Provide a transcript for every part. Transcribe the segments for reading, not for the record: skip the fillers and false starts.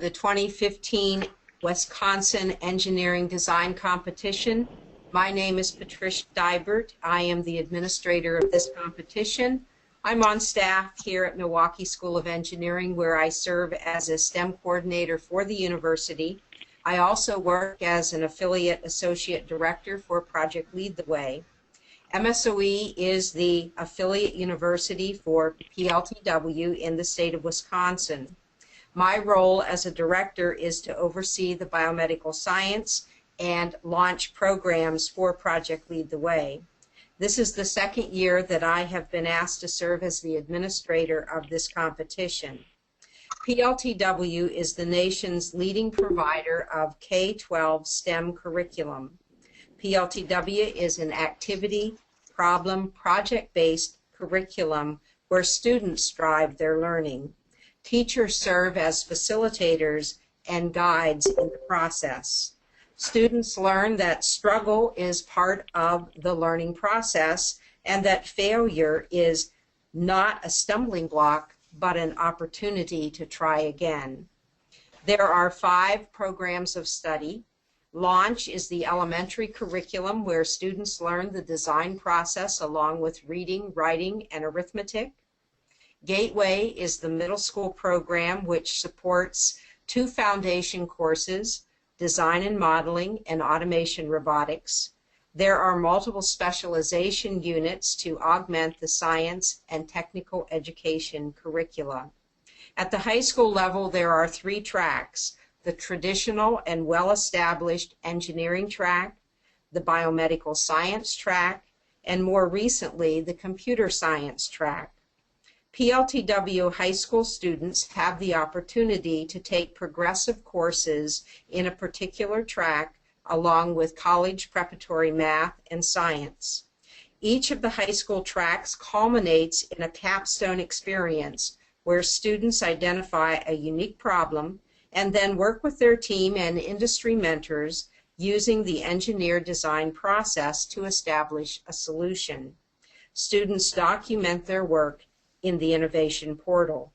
the 2015 Wisconsin Engineering Design Competition. My name is Patricia Dibert. I am the administrator of this competition. I'm on staff here at Milwaukee School of Engineering, where I serve as a STEM coordinator for the university. I also work as an affiliate associate director for Project Lead the Way. MSOE is the affiliate university for PLTW in the state of Wisconsin. My role as a director is to oversee the biomedical science and launch programs for Project Lead the Way. This is the second year that I have been asked to serve as the administrator of this competition. PLTW is the nation's leading provider of K-12 STEM curriculum. PLTW is an activity, problem, project-based curriculum where students drive their learning. Teachers serve as facilitators and guides in the process. Students learn that struggle is part of the learning process and that failure is not a stumbling block but an opportunity to try again. There are 5 programs of study. Launch is the elementary curriculum where students learn the design process along with reading, writing, and arithmetic. Gateway is the middle school program which supports 2 foundation courses, design and modeling and automation robotics. There are multiple specialization units to augment the science and technical education curricula. At the high school level, there are 3 tracks: the traditional and well-established engineering track, the biomedical science track, and more recently, the computer science track. PLTW high school students have the opportunity to take progressive courses in a particular track along with college preparatory math and science. Each of the high school tracks culminates in a capstone experience where students identify a unique problem and then work with their team and industry mentors using the engineer design process to establish a solution. Students document their work in the Innovation Portal.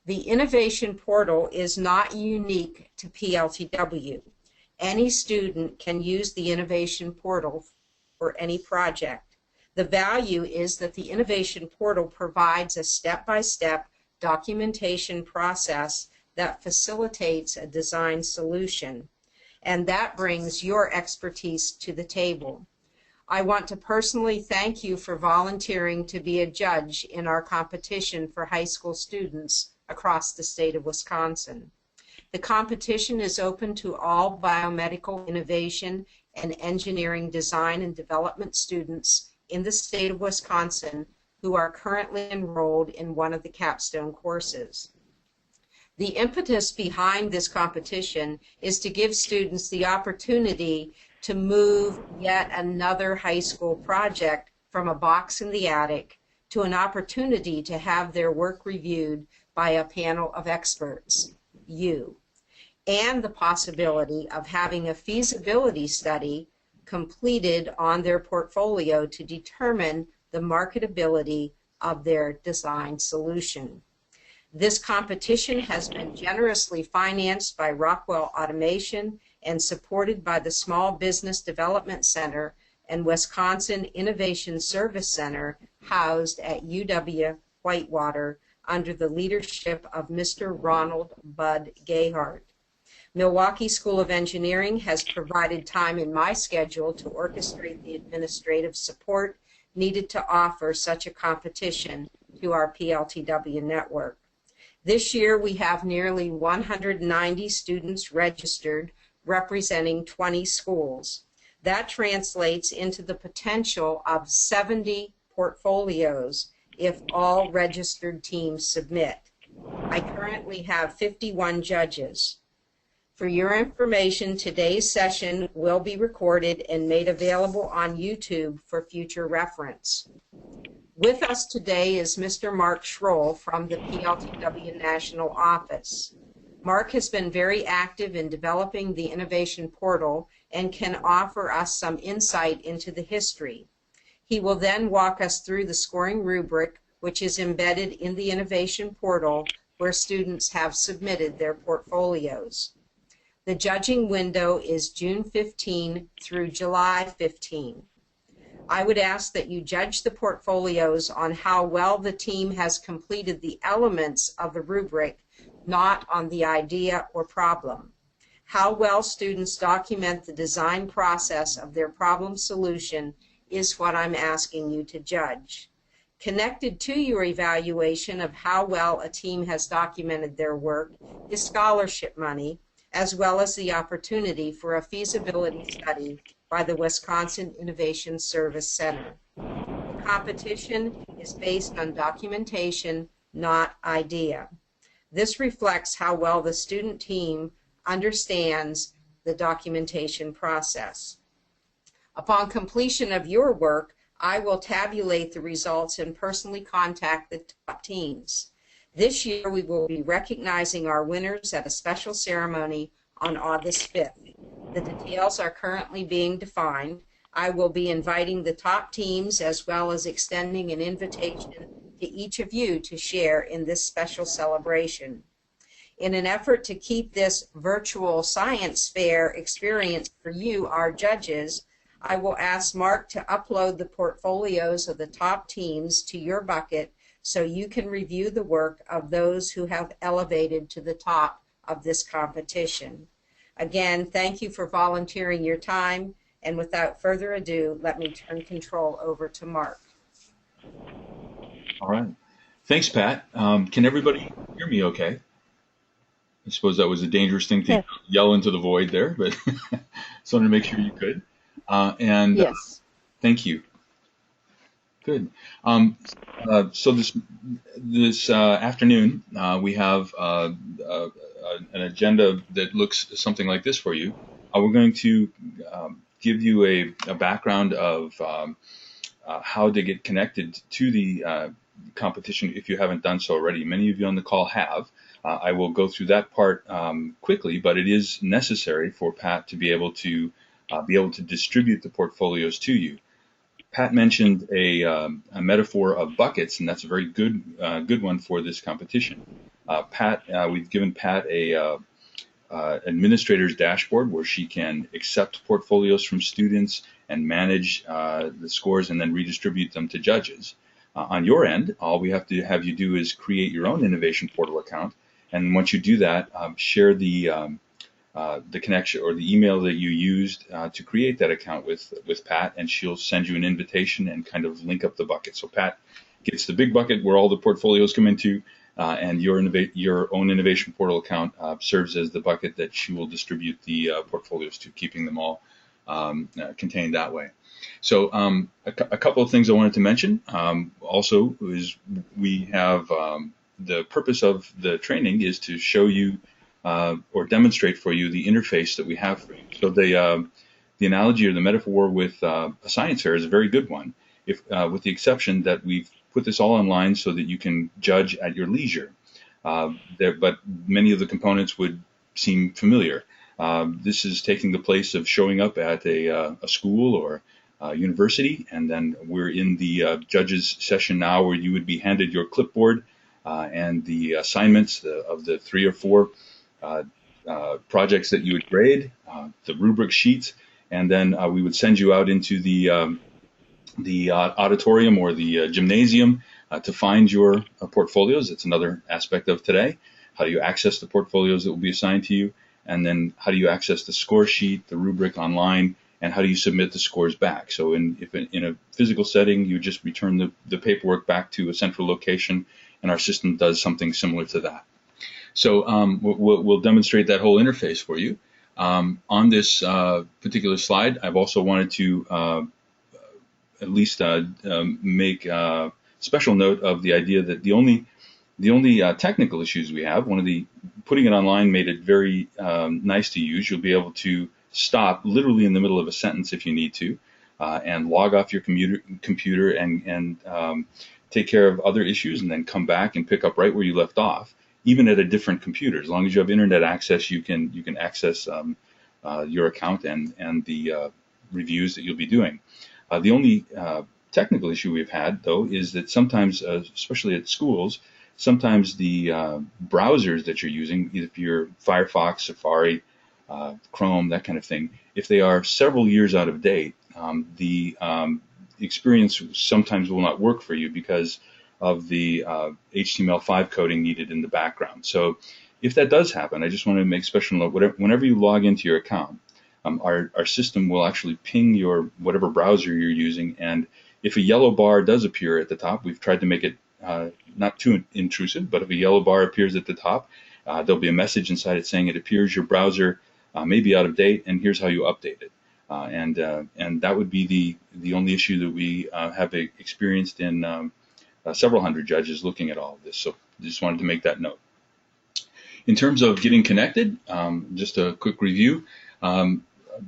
The Innovation Portal is not unique to PLTW. Any student can use the Innovation Portal for any project. The value is that the Innovation Portal provides a step-by-step documentation process that facilitates a design solution, and that brings your expertise to the table. I want to personally thank you for volunteering to be a judge in our competition for high school students across the state of Wisconsin. The competition is open to all biomedical innovation and engineering design and development students in the state of Wisconsin who are currently enrolled in one of the capstone courses. The impetus behind this competition is to give students the opportunity to move yet another high school project from a box in the attic to an opportunity to have their work reviewed by a panel of experts, you, and the possibility of having a feasibility study completed on their portfolio to determine the marketability of their design solution. This competition has been generously financed by Rockwell Automation and supported by the Small Business Development Center and Wisconsin Innovation Service Center housed at UW-Whitewater under the leadership of Mr. Ronald Bud Gayhart. Milwaukee School of Engineering has provided time in my schedule to orchestrate the administrative support needed to offer such a competition to our PLTW network. This year we have nearly 190 students registered representing 20 schools. That translates into the potential of 70 portfolios if all registered teams submit. I currently have 51 judges. For your information, today's session will be recorded and made available on YouTube for future reference. With us today is Mr. Mark Schroll from the PLTW National Office. Mark has been very active in developing the Innovation Portal and can offer us some insight into the history. He will then walk us through the scoring rubric, which is embedded in the Innovation Portal where students have submitted their portfolios. The judging window is June 15 through July 15. I would ask that you judge the portfolios on how well the team has completed the elements of the rubric, not on the idea or problem. How well students document the design process of their problem solution is what I'm asking you to judge. Connected to your evaluation of how well a team has documented their work is scholarship money, as well as the opportunity for a feasibility study by the Wisconsin Innovation Service Center. The competition is based on documentation, not idea. This reflects how well the student team understands the documentation process. Upon completion of your work, I will tabulate the results and personally contact the top teams. This year, we will be recognizing our winners at a special ceremony on August 5th. The details are currently being defined. I will be inviting the top teams as well as extending an invitation to each of you to share in this special celebration. In an effort to keep this virtual science fair experience for you, our judges, I will ask Mark to upload the portfolios of the top teams to your bucket so you can review the work of those who have elevated to the top of this competition. Again, thank you for volunteering your time, and without further ado, let me turn control over to Mark. All right. Thanks, Pat. Can everybody hear me okay? I suppose that was a dangerous thing to yell into the void there, but just wanted to make sure you could. Yes. Thank you. Good. So this afternoon we have an agenda that looks something like this for you. We're going to give you a background of how to get connected to the competition if you haven't done so already. Many of you on the call have. I will go through that part quickly, but it is necessary for Pat to be able to distribute the portfolios to you. Pat mentioned a metaphor of buckets, and that's a very good one for this competition. We've given Pat a administrator's dashboard where she can accept portfolios from students and manage the scores and then redistribute them to judges. On your end, all we have to have you do is create your own Innovation Portal account, and once you do that, share the connection or the email that you used to create that account with Pat, and she'll send you an invitation and kind of link up the bucket. So Pat gets the big bucket where all the portfolios come into, and your own Innovation Portal account serves as the bucket that she will distribute the portfolios to, keeping them all contained that way. So a couple of things I wanted to mention also is we have the purpose of the training is to show you or demonstrate for you the interface that we have for you. So the analogy or the metaphor with a science fair is a very good one, with the exception that we've put this all online so that you can judge at your leisure. But many of the components would seem familiar. This is taking the place of showing up at a school or university, and then we're in the judges session now where you would be handed your clipboard and the assignments of the 3 or 4 projects that you would grade, the rubric sheets, and then we would send you out into the auditorium or the gymnasium to find your portfolios. It's another aspect of today. How do you access the portfolios that will be assigned to you? And then how do you access the score sheet, the rubric online, and how do you submit the scores back? So in a physical setting, you just return the paperwork back to a central location, and our system does something similar to that. So we'll demonstrate that whole interface for you. On this particular slide, I've also wanted to at least make a special note of the idea that the only technical issues we have, putting it online made it very nice to use. You'll be able to stop literally in the middle of a sentence if you need to, and log off your computer and take care of other issues, and then come back and pick up right where you left off, even at a different computer. As long as you have internet access, you can access your account and the reviews that you'll be doing. The only technical issue we've had, though, is that sometimes, especially at schools, sometimes the browsers that you're using, if you're Firefox, Safari, Chrome, that kind of thing, if they are several years out of date, the experience sometimes will not work for you because of the HTML5 coding needed in the background. So if that does happen, I just want to make special note, whenever you log into your account, our system will actually ping your whatever browser you're using, and if a yellow bar does appear at the top, we've tried to make it not too intrusive, but if a yellow bar appears at the top, there'll be a message inside it saying it appears your browser may be out of date, and here's how you update it. And that would be the only issue that we have experienced in several hundred judges looking at all of this. So just wanted to make that note. In terms of getting connected, just a quick review.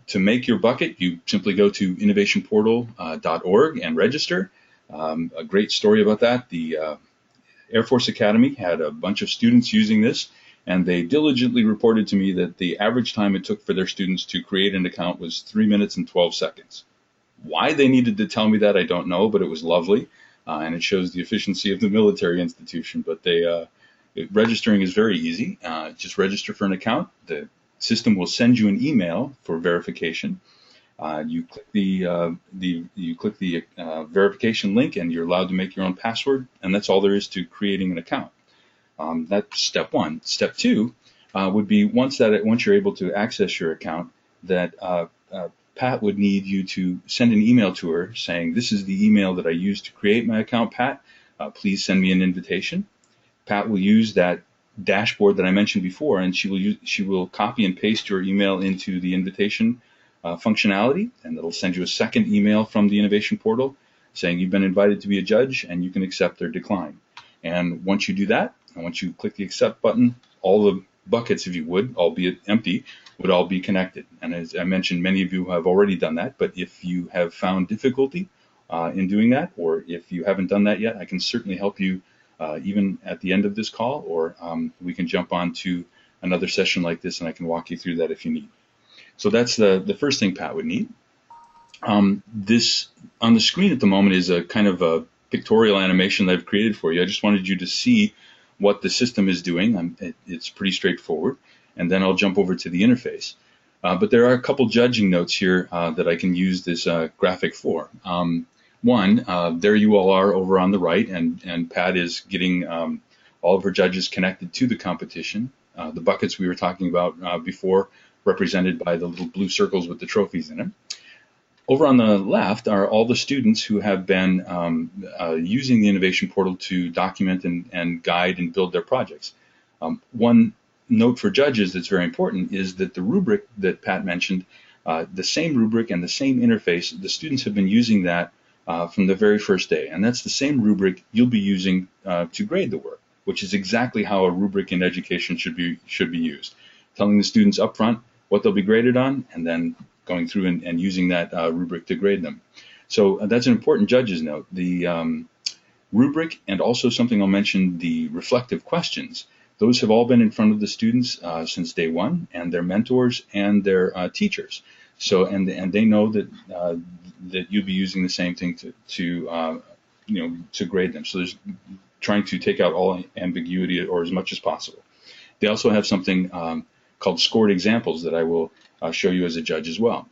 To make your bucket, you simply go to innovationportal.org and register. A great story about that. The Air Force Academy had a bunch of students using this, and they diligently reported to me that the average time it took for their students to create an account was 3 minutes and 12 seconds. Why they needed to tell me that, I don't know, but it was lovely, and it shows the efficiency of the military institution. But registering is very easy. Just register for an account. The system will send you an email for verification. You click the verification link, and you're allowed to make your own password, and that's all there is to creating an account. That's step one. Step two would be once you're able to access your account, that Pat would need you to send an email to her saying, "This is the email that I used to create my account, Pat. Please send me an invitation." Pat will use that dashboard that I mentioned before, and she will copy and paste your email into the invitation functionality, and it'll send you a second email from the Innovation Portal saying you've been invited to be a judge, and you can accept or decline. And once you do that, and once you click the accept button, all the buckets, if you would, albeit empty, would all be connected. And as I mentioned, many of you have already done that, but if you have found difficulty in doing that, or if you haven't done that yet, I can certainly help you even at the end of this call, or we can jump on to another session like this, and I can walk you through that if you need. So that's the first thing Pat would need. This on the screen at the moment is a kind of a pictorial animation that I've created for you. I just wanted you to see what the system is doing. It's pretty straightforward, and then I'll jump over to the interface. But there are a couple judging notes here that I can use this graphic for. One, there you all are over on the right, and Pat is getting all of her judges connected to the competition. The buckets we were talking about before, represented by the little blue circles with the trophies in them. Over on the left are all the students who have been using the Innovation Portal to document and guide and build their projects. One note for judges that's very important is that the rubric that Pat mentioned, the same rubric and the same interface, the students have been using that from the very first day, and that's the same rubric you'll be using to grade the work, which is exactly how a rubric in education should be used. Telling the students up front what they'll be graded on, and then going through and using that rubric to grade them. So that's an important judge's note. The rubric, and also something I'll mention, the reflective questions, those have all been in front of the students since day one, and their mentors and their teachers. So and they know that that you'll be using the same thing to grade them. So there's trying to take out all ambiguity, or as much as possible. They also have something called scored examples that I will show you as a judge as well.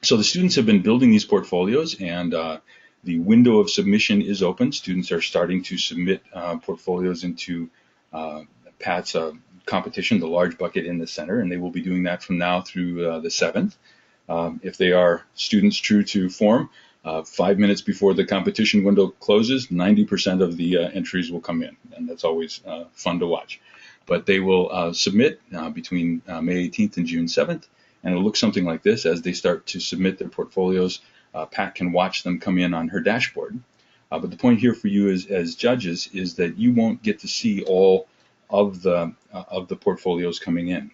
So the students have been building these portfolios, and the window of submission is open. Students are starting to submit portfolios into Pat's competition, the large bucket in the center, and they will be doing that from now through the 7th. If they are students true to form, 5 minutes before the competition window closes, 90% of the entries will come in, and that's always fun to watch. But they will submit between May 18th and June 7th, and it'll look something like this. As they start to submit their portfolios, Pat can watch them come in on her dashboard. But the point here for you as judges is that you won't get to see all of the portfolios coming in.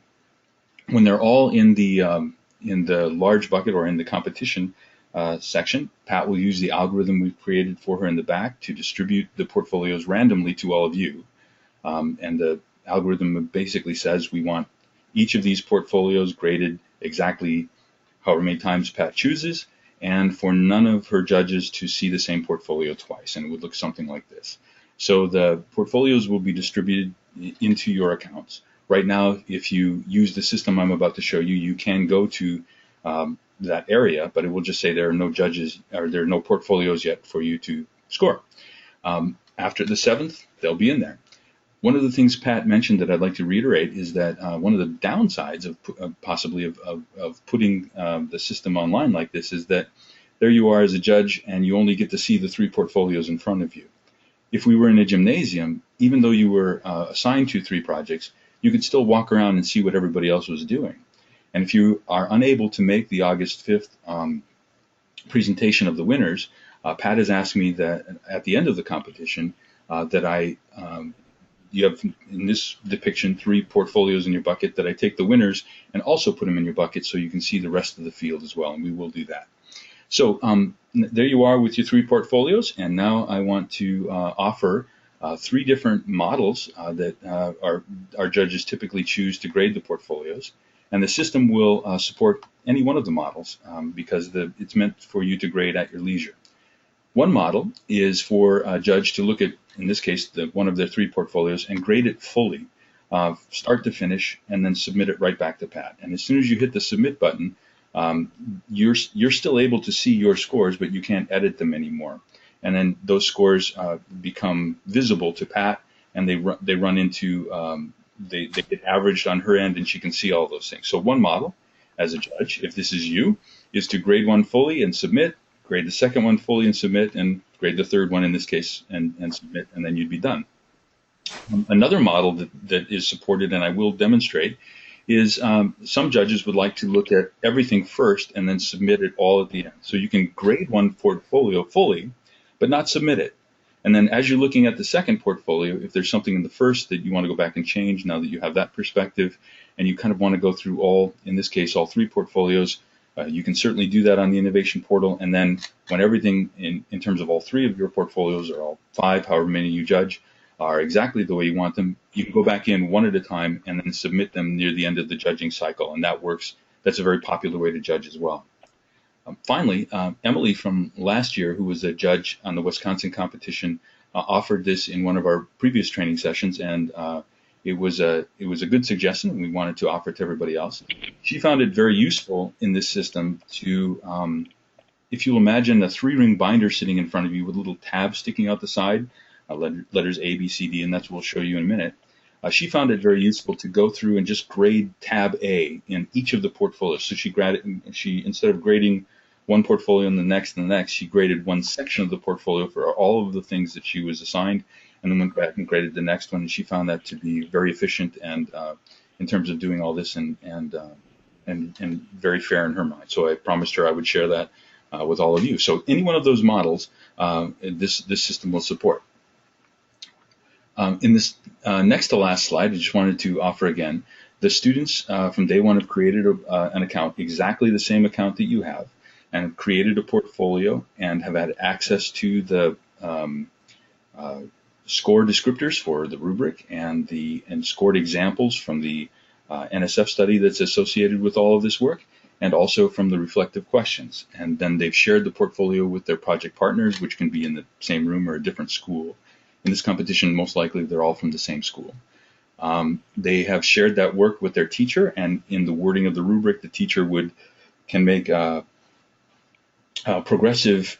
When they're all in the large bucket or in the competition section, Pat will use the algorithm we've created for her in the back to distribute the portfolios randomly to all of you. And the algorithm basically says we want each of these portfolios graded exactly however many times Pat chooses, and for none of her judges to see the same portfolio twice, and it would look something like this. So the portfolios will be distributed into your accounts. Right now, if you use the system I'm about to show you, you can go to that area, but it will just say there are no judges or there are no portfolios yet for you to score. After the 7th, they'll be in there. One of the things Pat mentioned that I'd like to reiterate is that one of the downsides of possibly of putting the system online like this is that there you are as a judge and you only get to see the 3 portfolios in front of you. If we were in a gymnasium, even though you were assigned to 3 projects, you could still walk around and see what everybody else was doing. And if you are unable to make the August 5th presentation of the winners, Pat has asked me that at the end of the competition that you have in this depiction 3 portfolios in your bucket, that I take the winners and also put them in your bucket so you can see the rest of the field as well, and we will do that. So there you are with your 3 portfolios, and now I want to offer 3 different models that our judges typically choose to grade the portfolios. And the system will support any one of the models because it's meant for you to grade at your leisure. One model is for a judge to look at, in this case, one of their 3 portfolios and grade it fully, start to finish, and then submit it right back to Pat. And as soon as you hit the submit button, you're still able to see your scores, but you can't edit them anymore. And then those scores become visible to Pat, and they run into they get averaged on her end, and she can see all those things. So one model, as a judge, if this is you, is to grade one fully and submit, grade the second one fully and submit, and grade the third one in this case and submit, and then you'd be done. Another model that is supported, and I will demonstrate, is some judges would like to look at everything first and then submit it all at the end. So you can grade one portfolio fully, but not submit it. And then as you're looking at the second portfolio, if there's something in the first that you want to go back and change now that you have that perspective, and you kind of want to go through all, in this case, all 3 portfolios, you can certainly do that on the Innovation Portal. And then when everything in terms of all 3 of your portfolios, or all 5, however many you judge, are exactly the way you want them, you can go back in one at a time and then submit them near the end of the judging cycle. And that works. That's a very popular way to judge as well. Finally, Emily from last year, who was a judge on the Wisconsin competition, offered this in one of our previous training sessions, and it was a good suggestion, and we wanted to offer it to everybody else. She found it very useful in this system to, if you'll imagine a 3-ring binder sitting in front of you with little tabs sticking out the side, letters A, B, C, D, and that's what we'll show you in a minute. She found it very useful to go through and just grade tab A in each of the portfolios. So she instead of grading one portfolio and the next, she graded one section of the portfolio for all of the things that she was assigned, and then went back and graded the next one. And she found that to be very efficient and in terms of doing all this and very fair in her mind. So I promised her I would share that with all of you. So any one of those models, this system will support. In this next to last slide, I just wanted to offer again, the students from day one have created an account, exactly the same account that you have, and have created a portfolio and have had access to the score descriptors for the rubric and scored examples from the NSF study that's associated with all of this work, and also from the reflective questions. And then they've shared the portfolio with their project partners, which can be in the same room or a different school. In this competition, most likely they're all from the same school. They have shared that work with their teacher, and in the wording of the rubric, the teacher can make progressive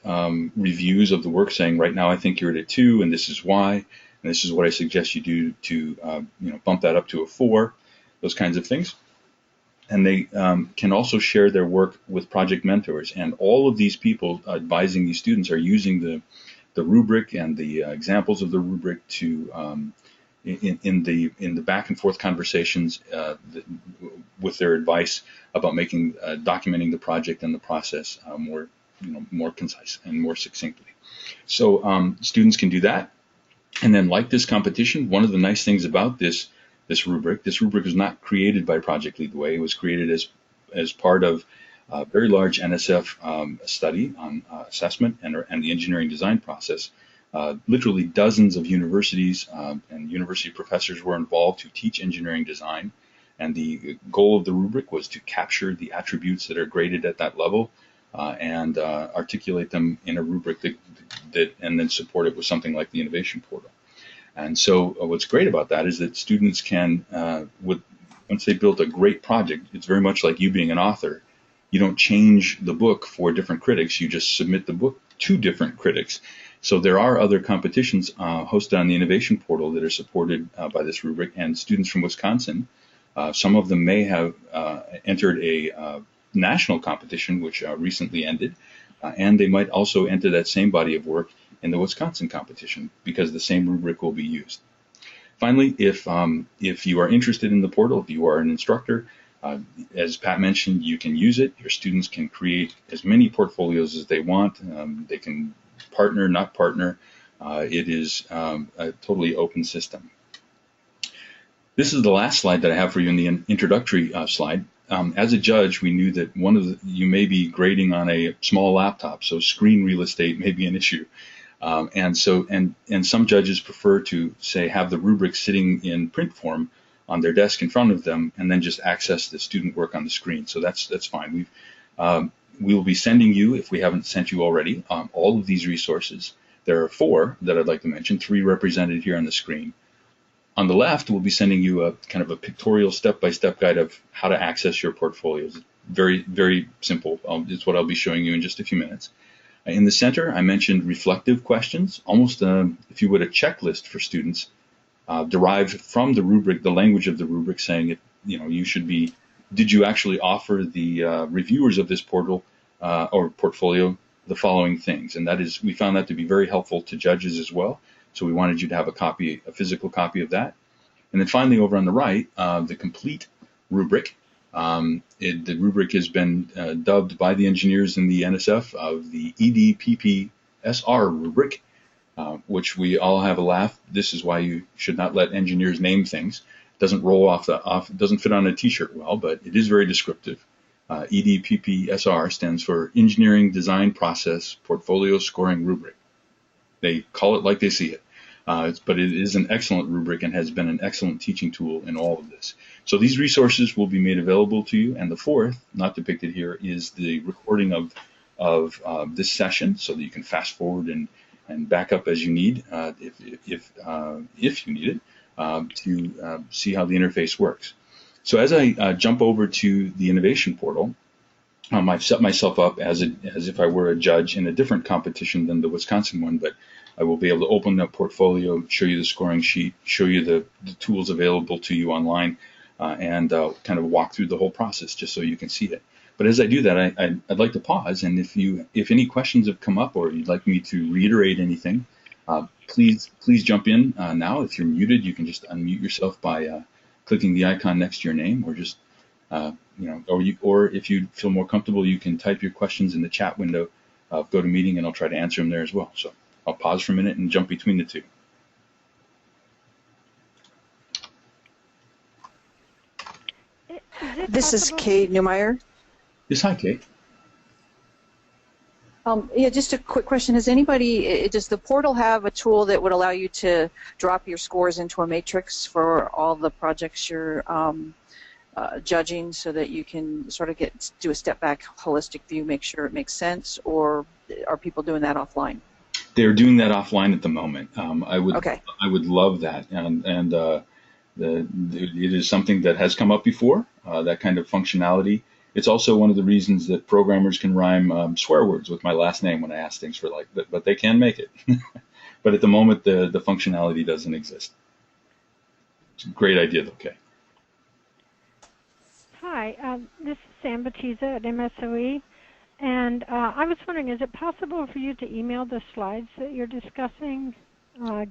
reviews of the work, saying, right now I think you're at a 2, and this is why, and this is what I suggest you do to bump that up to a 4, those kinds of things. And they can also share their work with project mentors, and all of these people advising these students are using the rubric and the examples of the rubric to in the back and forth conversations with their advice about making documenting the project and the process more concise and more succinctly. So students can do that. And then, like this competition, one of the nice things about this rubric was not created by Project Lead the Way. It was created as part of a very large NSF study on assessment and the engineering design process. Literally dozens of universities and university professors were involved to teach engineering design. And the goal of the rubric was to capture the attributes that are graded at that level and articulate them in a rubric that and then support it with something like the Innovation Portal. And so what's great about that is that students can, once they built a great project, it's very much like you being an author. You don't change the book for different critics. You just submit the book to different critics. So there are other competitions hosted on the Innovation Portal that are supported by this rubric, and students from Wisconsin, some of them may have entered a national competition, which recently ended, and they might also enter that same body of work in the Wisconsin competition because the same rubric will be used. Finally, if you are interested in the portal, if you are an instructor, as Pat mentioned, you can use it. Your students can create as many portfolios as they want. They can partner, not partner. It is a totally open system. This is the last slide that I have for you in the introductory slide. As a judge, we knew that you may be grading on a small laptop, so screen real estate may be an issue. And some judges prefer to say have the rubric sitting in print form on their desk in front of them, and then just access the student work on the screen. So that's fine. We will be sending you, if we haven't sent you already, all of these resources. There are 4 that I'd like to mention, 3 represented here on the screen. On the left, we'll be sending you a kind of a pictorial step-by-step guide of how to access your portfolios. Very, very simple. It's what I'll be showing you in just a few minutes. In the center, I mentioned reflective questions, almost, if you would, a checklist for students derived from the rubric, the language of the rubric, saying, you should be, did you actually offer the reviewers of this portal or portfolio the following things? And that is, we found that to be very helpful to judges as well. So we wanted you to have a physical copy of that. And then finally, over on the right, the complete rubric. The rubric has been dubbed by the engineers in the NSF of the EDPPSR rubric, which we all have a laugh. This is why you should not let engineers name things. It doesn't roll off, it doesn't fit on a t-shirt well, but it is very descriptive. EDPPSR stands for Engineering Design Process Portfolio Scoring Rubric. They call it like they see it. But it is an excellent rubric and has been an excellent teaching tool in all of this. So these resources will be made available to you. And the fourth, not depicted here, is the recording of this session, so that you can fast forward and back up as you need, if you need it, to see how the interface works. So as I jump over to the Innovation Portal, I've set myself up as if I were a judge in a different competition than the Wisconsin one, but I will be able to open a portfolio, show you the scoring sheet, show you the tools available to you online, and kind of walk through the whole process just so you can see it. But as I do that, I'd like to pause, and if any questions have come up or you'd like me to reiterate anything, please jump in now. If you're muted, you can just unmute yourself by clicking the icon next to your name, or just or if you feel more comfortable, you can type your questions in the chat window of GoToMeeting, and I'll try to answer them there as well. So I'll pause for a minute and jump between the two. This is Kate Newmeyer. Yes, hi, Kate. Yeah, just a quick question. Does the portal have a tool that would allow you to drop your scores into a matrix for all the projects you're judging, so that you can sort of do a step back, holistic view, make sure it makes sense, or are people doing that offline? They're doing that offline at the moment. I would love that, and it is something that has come up before. That kind of functionality. It's also one of the reasons that programmers can rhyme swear words with my last name when I ask things for but they can make it. But at the moment, the functionality doesn't exist. It's a great idea, though, Kay. Hi, this is Sam Batista at MSOE, and I was wondering, is it possible for you to email the slides that you're discussing,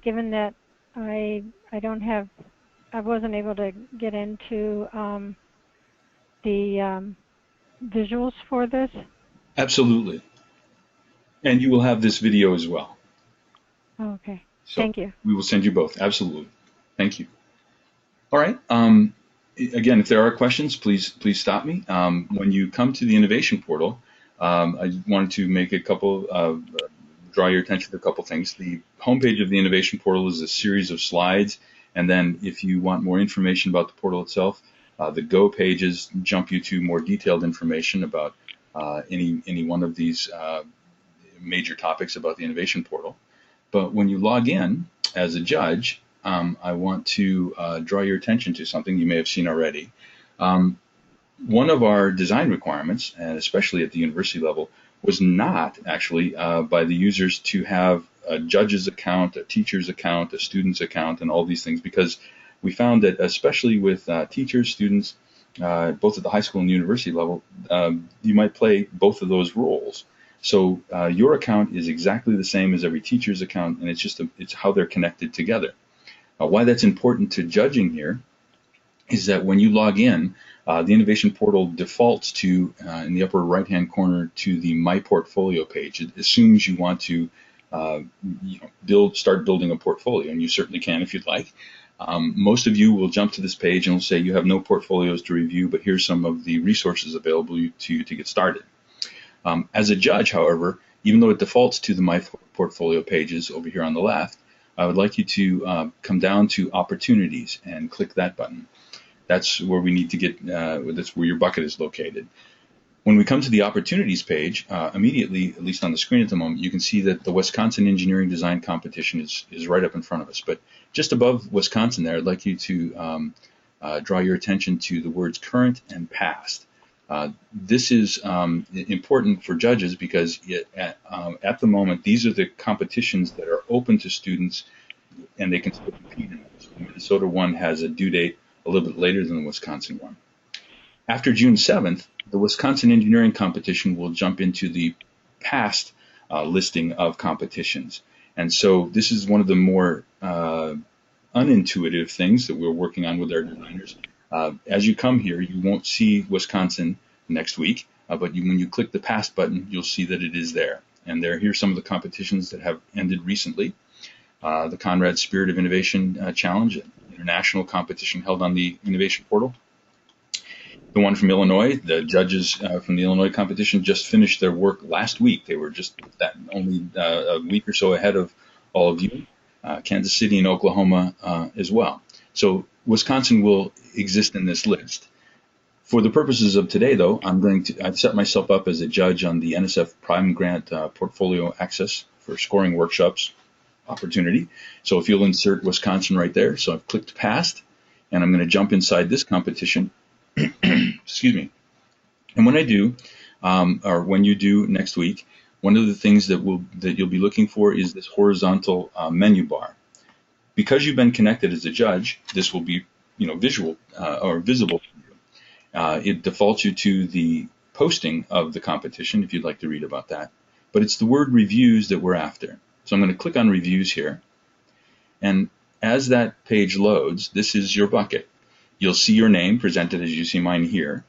given that I wasn't able to get into the visuals for this? Absolutely. And you will have this video as well. Okay. So thank you. We will send you both. Absolutely. Thank you. All right. Again, if there are questions, please stop me. When you come to the Innovation Portal, I wanted to make draw your attention to a couple things. The homepage of the Innovation Portal is a series of slides, and then if you want more information about the portal itself, the Go pages jump you to more detailed information about any one of these major topics about the Innovation Portal. But when you log in as a judge, I want to draw your attention to something you may have seen already. One of our design requirements, and especially at the university level, was not actually by the users to have a judge's account, a teacher's account, a student's account, and all these things, because we found that especially with teachers, students, both at the high school and university level, you might play both of those roles. So your account is exactly the same as every teacher's account, and it's how they're connected together. Why that's important to judging here is that when you log in, the Innovation Portal defaults to, in the upper right-hand corner, to the My Portfolio page. It assumes you want to start building a portfolio, and you certainly can if you'd like. Most of you will jump to this page and will say you have no portfolios to review, but here's some of the resources available to you to get started. As a judge, however, even though it defaults to the My Portfolio pages over here on the left, I would like you to come down to Opportunities and click that button. That's where we need to get, that's where your bucket is located. When we come to the Opportunities page, immediately, at least on the screen at the moment, you can see that the Wisconsin Engineering Design Competition is right up in front of us. But just above Wisconsin there, I'd like you to draw your attention to the words current and past. This is important for judges because at the moment, these are the competitions that are open to students and they can still compete in those. The Minnesota one has a due date a little bit later than the Wisconsin one. After June 7th, the Wisconsin Engineering Competition will jump into the past listing of competitions. And so this is one of the more unintuitive things that we're working on with our designers. As you come here, you won't see Wisconsin next week, but when you click the past button, you'll see that it is there. And here's some of the competitions that have ended recently. The Conrad Spirit of Innovation Challenge, an international competition held on the Innovation Portal. The one from Illinois, the judges from the Illinois competition just finished their work last week. They were just only a week or so ahead of all of you. Kansas City and Oklahoma as well. So Wisconsin will exist in this list. For the purposes of today, though, I've set myself up as a judge on the NSF Prime Grant Portfolio Access for Scoring Workshops opportunity. So if you'll insert Wisconsin right there. So I've clicked past, and I'm going to jump inside this competition. Excuse me. And when I do, or when you do next week, one of the things that you'll be looking for is this horizontal menu bar. Because you've been connected as a judge, this will be visual or visible for you. It defaults you to the posting of the competition if you'd like to read about that. But it's the word reviews that we're after. So I'm going to click on reviews here. And as that page loads, this is your bucket. You'll see your name presented as you see mine here,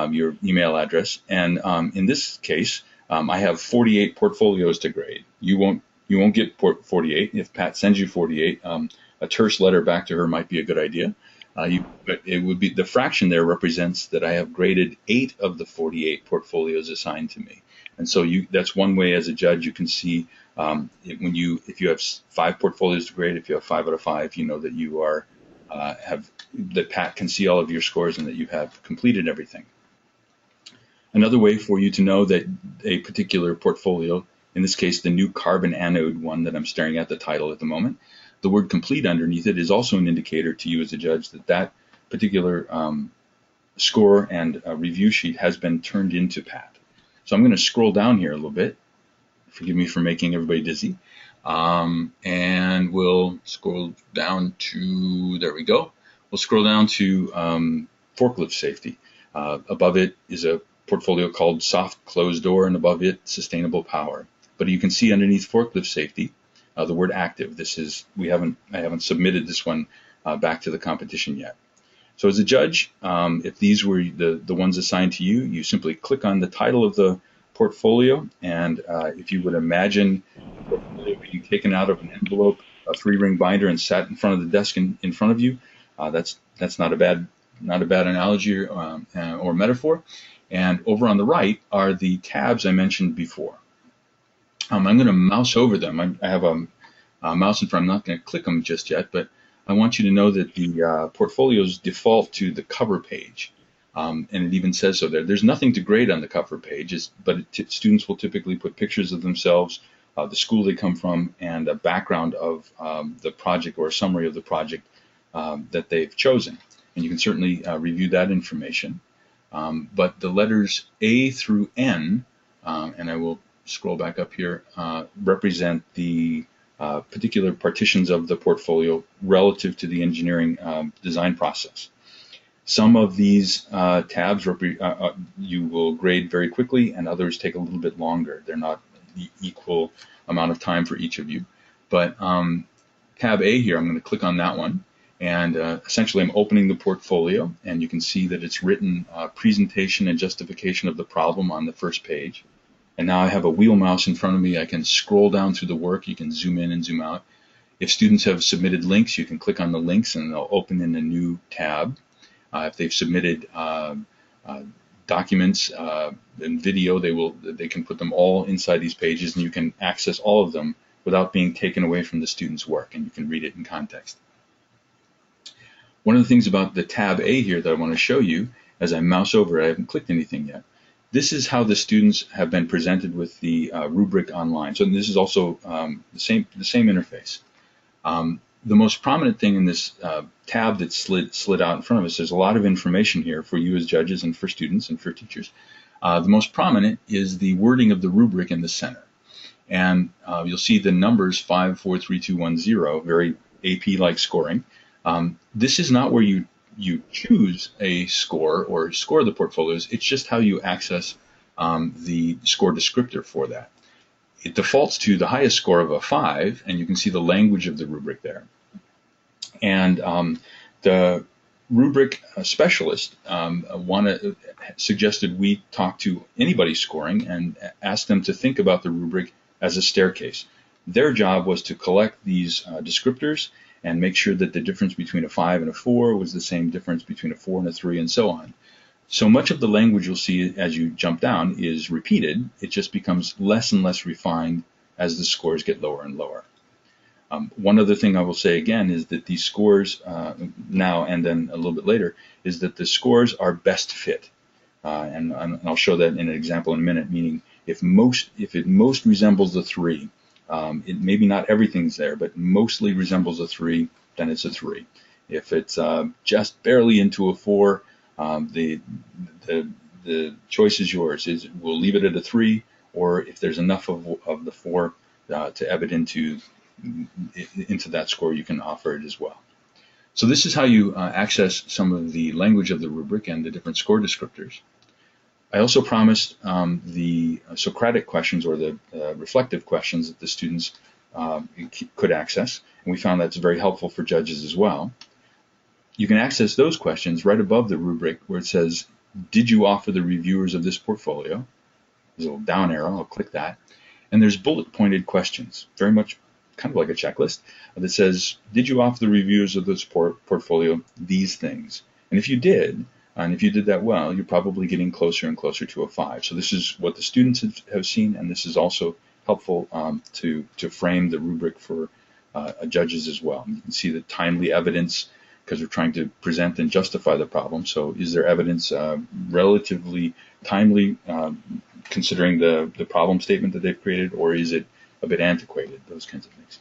your email address. And in this case, I have 48 portfolios to grade. You won't get 48. If Pat sends you 48, a terse letter back to her might be a good idea. But it would be the fraction there represents that I have graded 8 of the 48 portfolios assigned to me. And so that's one way as a judge you can see if you have 5 portfolios to grade, if you have 5 out of 5, you know that you are that Pat can see all of your scores and that you have completed everything. Another way for you to know that a particular portfolio, in this case the new carbon anode one that I'm staring at the title at the moment, the word complete underneath it is also an indicator to you as a judge that particular score and review sheet has been turned into Pat. So I'm going to scroll down here a little bit. Forgive me for making everybody dizzy. And we'll scroll down to, there we go. We'll scroll down to forklift safety. Above it is a portfolio called Soft Closed Door, and above it, Sustainable Power. But you can see underneath forklift safety, the word active. I haven't submitted this one back to the competition yet. So as a judge, if these were the ones assigned to you, you simply click on the title of the portfolio, and if you would imagine the portfolio being taken out of an envelope, a 3-ring binder, and sat in front of the desk in front of you, that's not a bad analogy or metaphor. And over on the right are the tabs I mentioned before. I'm going to mouse over them. I have a mouse in front. I'm not going to click them just yet, but I want you to know that the portfolios default to the cover page. And it even says so there. There's nothing to grade on the cover page, but students will typically put pictures of themselves the school they come from, and a background of the project or a summary of the project that they've chosen. And you can certainly review that information. But the letters A through N, and I will scroll back up here, represent the particular partitions of the portfolio relative to the engineering design process. Some of these tabs you will grade very quickly, and others take a little bit longer. They're not the equal amount of time for each of you. But tab A here, I'm going to click on that one, and essentially I'm opening the portfolio, and you can see that it's written presentation and justification of the problem on the first page. And now I have a wheel mouse in front of me. I can scroll down through the work. You can zoom in and zoom out. If students have submitted links, you can click on the links and they'll open in a new tab. If they've submitted documents and video, they can put them all inside these pages, and you can access all of them without being taken away from the student's work, and you can read it in context. One of the things about the tab A here that I want to show you, as I mouse over it, I haven't clicked anything yet. This is how the students have been presented with the rubric online. So this is also the same interface. The most prominent thing in this tab that's slid out in front of us, there's a lot of information here for you as judges and for students and for teachers. The most prominent is the wording of the rubric in the center. And you'll see the numbers 5, 4, 3, 2, 1, 0, very AP-like scoring. This is not where you choose a score or score the portfolios. It's just how you access the score descriptor for that. It defaults to the highest score of a 5, and you can see the language of the rubric there. And the rubric specialist suggested we talk to anybody scoring and ask them to think about the rubric as a staircase. Their job was to collect these descriptors and make sure that the difference between a 5 and a 4 was the same difference between a 4 and a 3, and so on. So much of the language you'll see as you jump down is repeated. It just becomes less and less refined as the scores get lower and lower. One other thing I will say again is that these scores now and then a little bit later is that the scores are best fit. And I'll show that in an example in a minute, meaning if it most resembles a 3, it maybe not everything's there, but mostly resembles a 3, then it's a 3. If it's just barely into a 4, the choice is yours. We'll leave it at a 3, or if there's enough of the 4 to ebb it into that score, you can offer it as well. So this is how you access some of the language of the rubric and the different score descriptors. I also promised the Socratic questions, or the reflective questions, that the students could access, and we found that's very helpful for judges as well. You can access those questions right above the rubric where it says, did you offer the reviewers of this portfolio? There's a little down arrow, I'll click that. And there's bullet pointed questions, very much kind of like a checklist, that says, did you offer the reviewers of this portfolio these things? And if you did, and if you did that well, you're probably getting closer and closer to a 5. So this is what the students have seen, and this is also helpful to frame the rubric for judges as well. You can see the timely evidence, because we're trying to present and justify the problem. So is there evidence relatively timely, considering the problem statement that they've created, or is it a bit antiquated? Those kinds of things.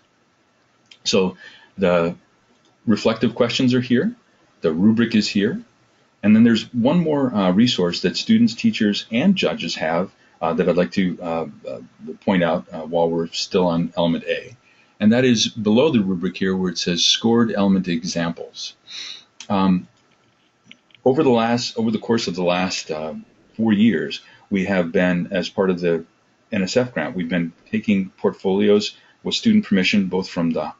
So the reflective questions are here. The rubric is here. And then there's one more resource that students, teachers, and judges have that I'd like to point out while we're still on element A. And that is below the rubric here where it says scored element examples. Over the course of the last 4 years, we have been, as part of the NSF grant, we've been taking portfolios with student permission, both from the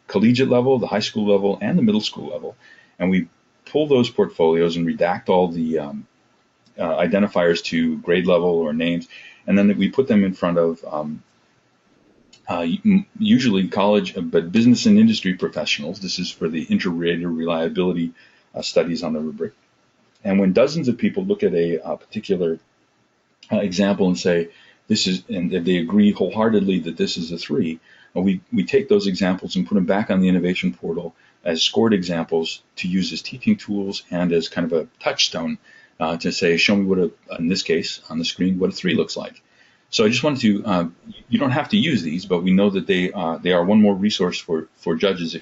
collegiate level, the high school level, and the middle school level. And we pull those portfolios and redact all the identifiers to grade level or names, and then we put them in front of usually college, but business and industry professionals. This is for the inter-rater reliability studies on the rubric. And when dozens of people look at a particular example and say, this is, and they agree wholeheartedly that this is a 3, we take those examples and put them back on the innovation portal as scored examples to use as teaching tools and as kind of a touchstone to say, show me what in this case on the screen, what a 3 looks like. So I just wanted to, you don't have to use these, but we know that they are one more resource for judges.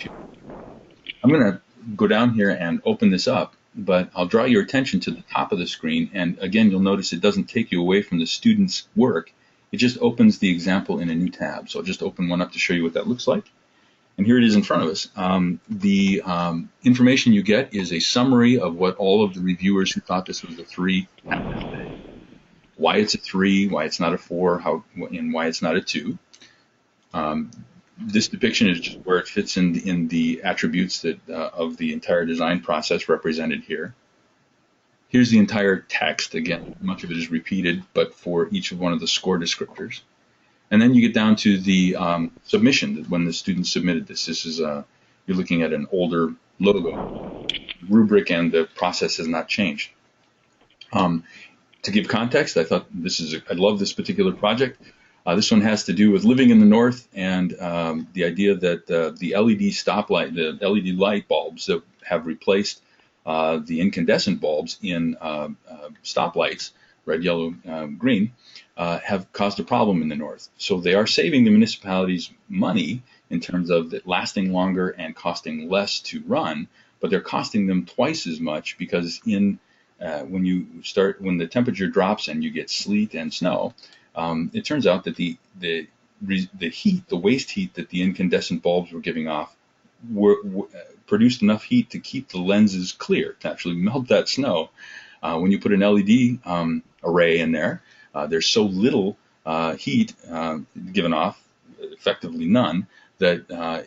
I'm going to go down here and open this up, but I'll draw your attention to the top of the screen. And again, you'll notice it doesn't take you away from the student's work. It just opens the example in a new tab. So I'll just open one up to show you what that looks like. And here it is in front of us. The information you get is a summary of what all of the reviewers who thought this was a 3 had to say. Why it's a 3, why it's not a 4, and why it's not a 2. This depiction is just where it fits in the attributes that of the entire design process represented here. Here's the entire text. Again, much of it is repeated, but for each of one of the score descriptors. And then you get down to the submission, when the student submitted this. This is you're looking at an older logo. Rubric and the process has not changed. To give context, I thought I love this particular project. This one has to do with living in the north and the idea that the LED stoplight, the LED light bulbs that have replaced the incandescent bulbs in stoplights, red, yellow, green, have caused a problem in the north. So they are saving the municipalities money in terms of it lasting longer and costing less to run, but they're costing them twice as much because when the temperature drops and you get sleet and snow, it turns out that the heat, the waste heat that the incandescent bulbs were giving off, produced enough heat to keep the lenses clear, to actually melt that snow. When you put an LED array in there, there's so little heat given off, effectively none, that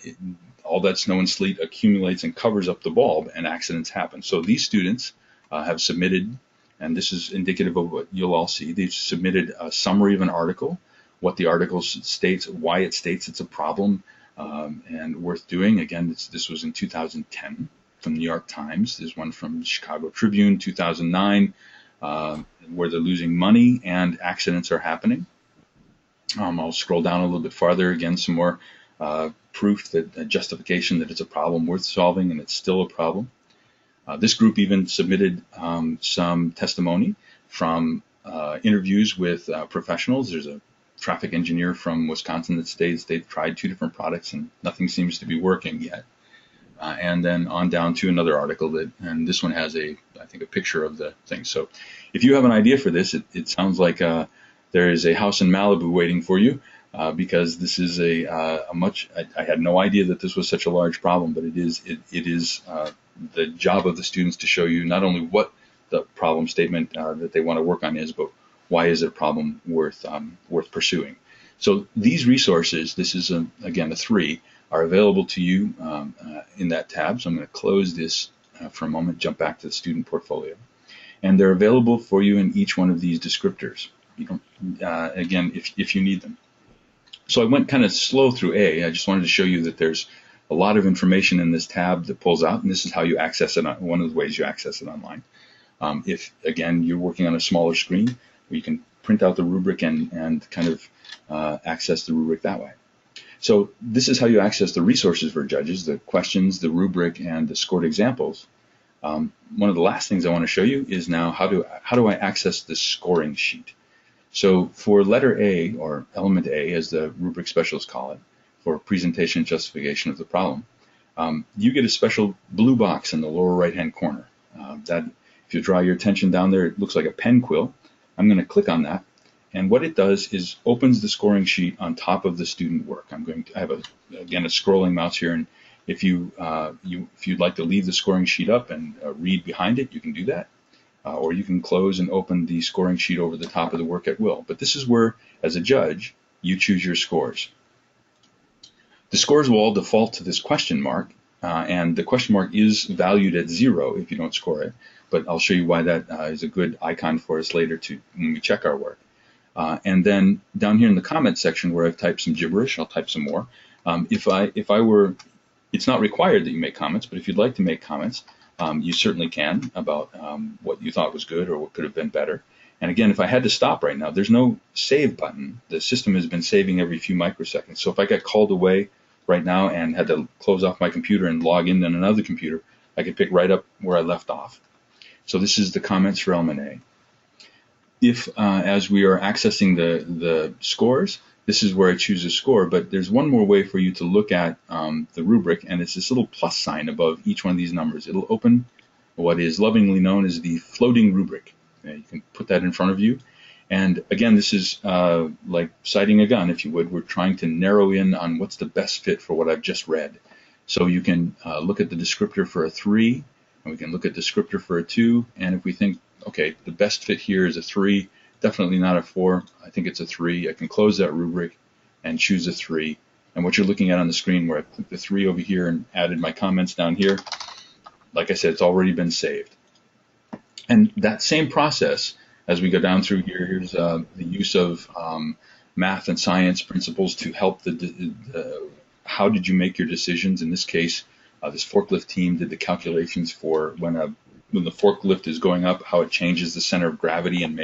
all that snow and sleet accumulates and covers up the bulb, and accidents happen. So these students have submitted, and this is indicative of what you'll all see. They've submitted a summary of an article, what the article states, why it states it's a problem and worth doing. Again, this was in 2010 from the New York Times. There's one from the Chicago Tribune, 2009, where they're losing money and accidents are happening. I'll scroll down a little bit farther. Again, some more proof that justification that it's a problem worth solving, and it's still a problem. This group even submitted some testimony from interviews with professionals. There's a traffic engineer from Wisconsin that states they've tried 2 different products and nothing seems to be working yet. And then on down to another article and this one has I think a picture of the thing. So if you have an idea for this, it sounds like there is a house in Malibu waiting for you because this is I had no idea that this was such a large problem, but it is the job of the students to show you not only what the problem statement that they want to work on is, but why is it a problem worth pursuing. So these resources, this is again a 3, are available to you in that tab. So I'm going to close this for a moment, jump back to the student portfolio. And they're available for you in each one of these descriptors, again, if you need them. So I went kind of slow through A. I just wanted to show you that there's a lot of information in this tab that pulls out, and this is how you access it, one of the ways you access it online. If, again, you're working on a smaller screen, you can print out the rubric and kind of access the rubric that way. So this is how you access the resources for judges, the questions, the rubric, and the scored examples. One of the last things I want to show you is now how do I access the scoring sheet. So for letter A, or element A, as the rubric specialists call it, for presentation and justification of the problem, you get a special blue box in the lower right-hand corner. That, if you draw your attention down there, it looks like a pen quill. I'm going to click on that, and what it does is opens the scoring sheet on top of the student work. I have again a scrolling mouse here, and if you'd like to leave the scoring sheet up and read behind it, you can do that. Or you can close and open the scoring sheet over the top of the work at will. But this is where, as a judge, you choose your scores. The scores will all default to this question mark, and the question mark is valued at 0 if you don't score it. But I'll show you why that is a good icon for us later when we check our work. And then down here in the comment section where I've typed some gibberish, I'll type some more. It's not required that you make comments, but if you'd like to make comments, you certainly can about what you thought was good or what could have been better. And again, if I had to stop right now, there's no save button. The system has been saving every few microseconds. So if I got called away right now and had to close off my computer and log in on another computer, I could pick right up where I left off. So this is the comments for element A. if as we are accessing the scores, this is where I choose a score, but there's one more way for you to look at the rubric, and it's this little plus sign above each one of these numbers. It'll open what is lovingly known as the floating rubric. You can put that in front of you. And again, this is like sighting a gun, if you would. We're trying to narrow in on what's the best fit for what I've just read. So you can look at the descriptor for a 3, and we can look at the descriptor for a 2, and if we think, okay, the best fit here is a 3, definitely not a 4, I think it's a 3, I can close that rubric and choose a 3. And what you're looking at on the screen where I clicked the 3 over here and added my comments down here, like I said, it's already been saved. And that same process, as we go down through here, here's the use of math and science principles to help how did you make your decisions. In this case, this forklift team did the calculations for when the forklift is going up, how it changes the center of gravity and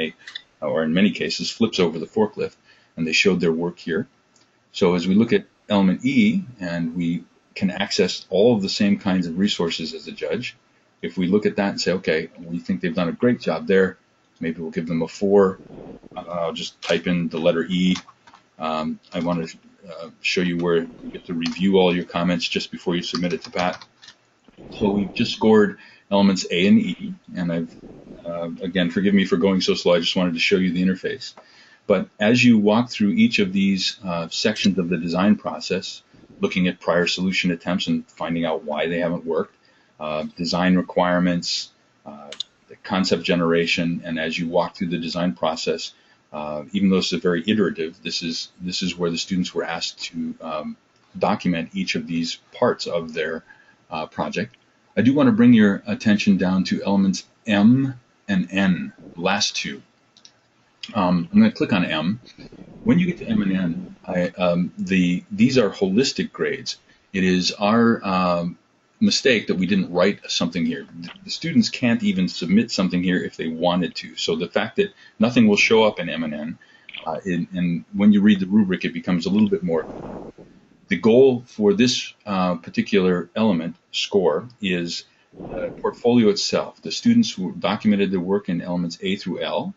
or in many cases, flips over the forklift, and they showed their work here. So as we look at element E, and we can access all of the same kinds of resources as a judge, if we look at that and say, okay, we think they've done a great job there, maybe we'll give them a 4. I'll just type in the letter E. I want to show you where you get to review all your comments just before you submit it to Pat. So we've just scored elements A and E, and I've, again, forgive me for going so slow, I just wanted to show you the interface. But as you walk through each of these sections of the design process, looking at prior solution attempts and finding out why they haven't worked, design requirements, the concept generation, and as you walk through the design process, even though this is very iterative, this is where the students were asked to document each of these parts of their project. I do want to bring your attention down to elements M and N, the last two. I'm going to click on M. When you get to M and N, these are holistic grades. It is our mistake that we didn't write something here. The students can't even submit something here if they wanted to. So the fact that nothing will show up in M and N, and when you read the rubric, it becomes a little bit more. The goal for this particular element, score, is the portfolio itself. The students who documented their work in elements A through L,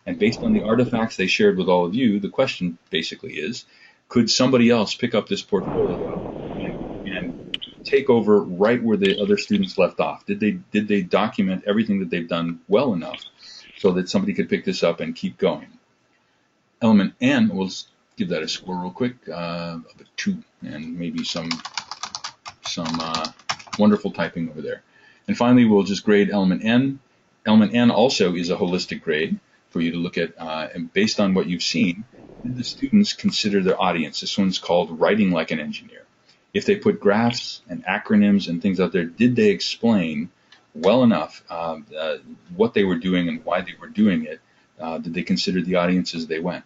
and based on the artifacts they shared with all of you, the question basically is, could somebody else pick up this portfolio and take over right where the other students left off? Did they document everything that they've done well enough so that somebody could pick this up and keep going? Element N, we'll give that a score real quick, of a 2, and maybe some wonderful typing over there. And finally, we'll just grade element N. Element N also is a holistic grade for you to look at, and based on what you've seen, did the students consider their audience? This one's called Writing Like an Engineer. If they put graphs and acronyms and things out there, did they explain well enough what they were doing and why they were doing it? Did they consider the audience as they went?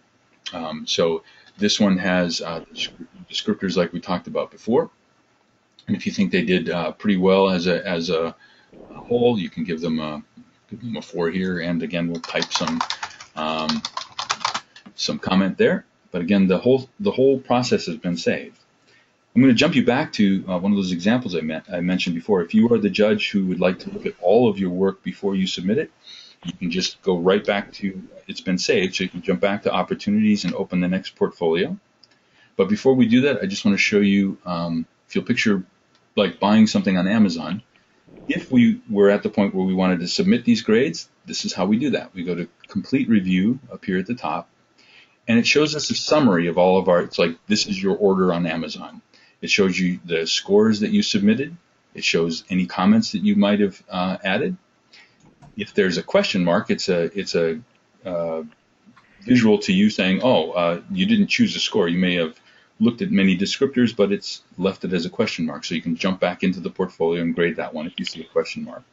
So this one has descriptors like we talked about before. And if you think they did pretty well as a whole, you can give them a 4 here. And again, we'll type some comment there. But again, the whole process has been saved. I'm going to jump you back to one of those examples I mentioned before. If you are the judge who would like to look at all of your work before you submit it, you can just go right back to, it's been saved, so you can jump back to opportunities and open the next portfolio. But before we do that, I just want to show you, if you'll picture like buying something on Amazon, if we were at the point where we wanted to submit these grades, this is how we do that. We go to complete review up here at the top, and it shows us a summary of all of our, it's like this is your order on Amazon. It shows you the scores that you submitted. It shows any comments that you might have added. If there's a question mark, it's a visual to you saying, oh, you didn't choose a score. You may have looked at many descriptors, but it's left it as a question mark. So you can jump back into the portfolio and grade that one if you see a question mark.